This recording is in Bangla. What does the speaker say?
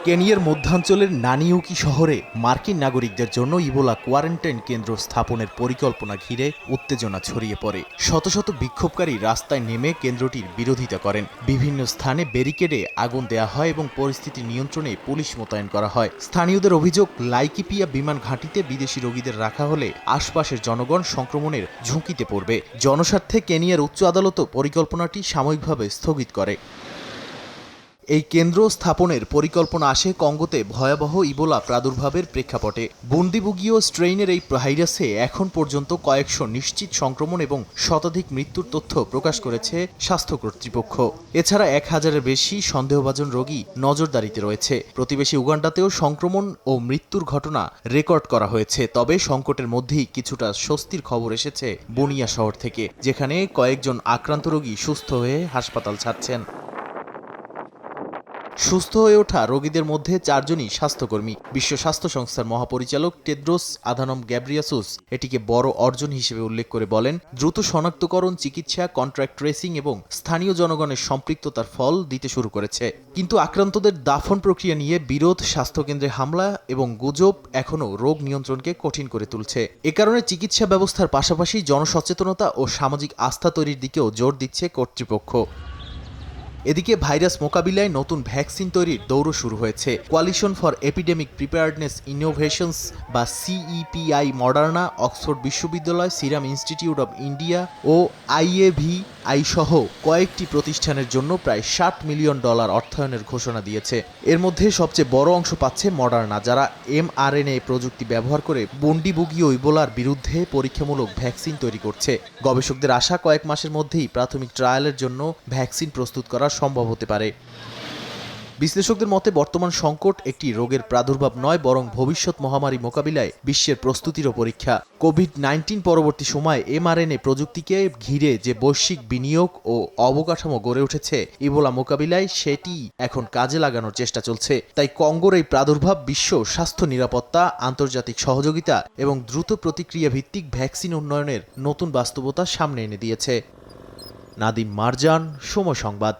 কেনিয়ার মধ্যাঞ্চলের নানিউকি শহরে মার্কিন নাগরিকদের জন্য ইবোলা কোয়ারেন্টাইন কেন্দ্র স্থাপনের পরিকল্পনা ঘিরে উত্তেজনা ছড়িয়ে পড়ে। শত শত বিক্ষোভকারী রাস্তায় নেমে কেন্দ্রটির বিরোধিতা করেন। বিভিন্ন স্থানে ব্যারিকেডে আগুন দেয়া হয় এবং পরিস্থিতি নিয়ন্ত্রণে পুলিশ মোতায়েন করা হয়। স্থানীয়দের অভিযোগ, লাইকিপিয়া বিমান ঘাঁটিতে বিদেশি রোগীদের রাখা হলে আশপাশের জনগণ সংক্রমণের ঝুঁকিতে পড়বে। জনস্বার্থে কেনিয়ার উচ্চ আদালতও পরিকল্পনাটি সাময়িকভাবে স্থগিত করে। এই কেন্দ্র স্থাপনের পরিকল্পনা আসে কঙ্গোতে ভয়াবহ ইবোলা প্রাদুর্ভাবের প্রেক্ষাপটে। বুন্দিবুগীয় স্ট্রেইনের এই ভাইরাসে এখন পর্যন্ত কয়েকশো নিশ্চিত সংক্রমণ এবং শতাধিক মৃত্যুর তথ্য প্রকাশ করেছে স্বাস্থ্য কর্তৃপক্ষ। এছাড়া 1000-এর বেশি সন্দেহভাজন রোগী নজরদারিতে রয়েছে। প্রতিবেশী উগান্ডাতেও সংক্রমণ ও মৃত্যুর ঘটনা রেকর্ড করা হয়েছে। তবে সংকটের মধ্যেই কিছুটা স্বস্তির খবর এসেছে বুনিয়া শহর থেকে, যেখানে কয়েকজন আক্রান্ত রোগী সুস্থ হয়ে হাসপাতাল ছাড়ছেন। সুস্থ হয়ে ওঠা রোগীদের মধ্যে 4 জনই স্বাস্থ্যকর্মী। বিশ্ব স্বাস্থ্য সংস্থার মহাপরিচালক টেড্রোস আধানম গ্যাব্রিয়াসুস এটিকে বড় অর্জন হিসেবে উল্লেখ করে বলেন, দ্রুত শনাক্তকরণ, চিকিৎসা, কন্ট্রাক্ট ট্রেসিং এবং স্থানীয় জনগণের সম্পৃক্ততার ফল দিতে শুরু করেছে। কিন্তু আক্রান্তদের দাফন প্রক্রিয়া নিয়ে বিরোধ, স্বাস্থ্যকেন্দ্রে হামলা এবং গুজব এখনও রোগ নিয়ন্ত্রণকে কঠিন করে তুলছে। এ কারণে চিকিৎসা ব্যবস্থার পাশাপাশি জনসচেতনতা ও সামাজিক আস্থা তৈরির দিকেও জোর দিচ্ছে কর্তৃপক্ষ। এদিকে ভাইরাস মোকাবিলায় নতুন ভ্যাকসিন তৈরির দৌড় শুরু হয়েছে। Coalition for epidemic preparedness innovations বা সিইপিআই মডার্না, অক্সফোর্ড বিশ্ববিদ্যালয়, সিরাম ইনস্টিটিউট অব ইন্ডিয়া ও আইএভিআই সহ কয়েকটি প্রতিষ্ঠানের জন্য প্রায় $60 মিলিয়ন অর্থায়নের ঘোষণা দিয়েছে। এর মধ্যে সবচেয়ে বড় অংশ পাচ্ছে মডার্না, যারা mRNA প্রযুক্তি ব্যবহার করে বুন্ডিবুগীয় ইবোলার বিরুদ্ধে পরীক্ষামূলক ভ্যাকসিন তৈরি করছে। গবেষকদের আশা, কয়েক মাসের মধ্যেই প্রাথমিক ট্রায়ালের জন্য ভ্যাকসিন প্রস্তুত করা সম্ভব হতে পারে। বিশ্লেষকদের মতে বর্তমান সংকট একটি রোগের প্রাদুর্ভাব নয়, বরং ভবিষ্যৎ মহামারী মোকাবিলায় বিশ্বের প্রস্তুতিরও পরীক্ষা। কোভিড-19 পরবর্তী সময়ে mRNA প্রযুক্তিকে ঘিরে যে বৈশ্বিক বিনিয়োগ ও অবকাঠামো গড়ে উঠেছে ইবোলা মোকাবিলায়, সেটি এখন কাজে লাগানোর চেষ্টা চলছে। তাই কঙ্গোর এই প্রাদুর্ভাব বিশ্ব স্বাস্থ্য নিরাপত্তা, আন্তর্জাতিক সহযোগিতা এবং দ্রুত প্রতিক্রিয়া ভিত্তিক ভ্যাকসিন উন্নয়নের নতুন বাস্তবতা সামনে এনে দিয়েছে। নাদিম মারজান, সময় সংবাদ।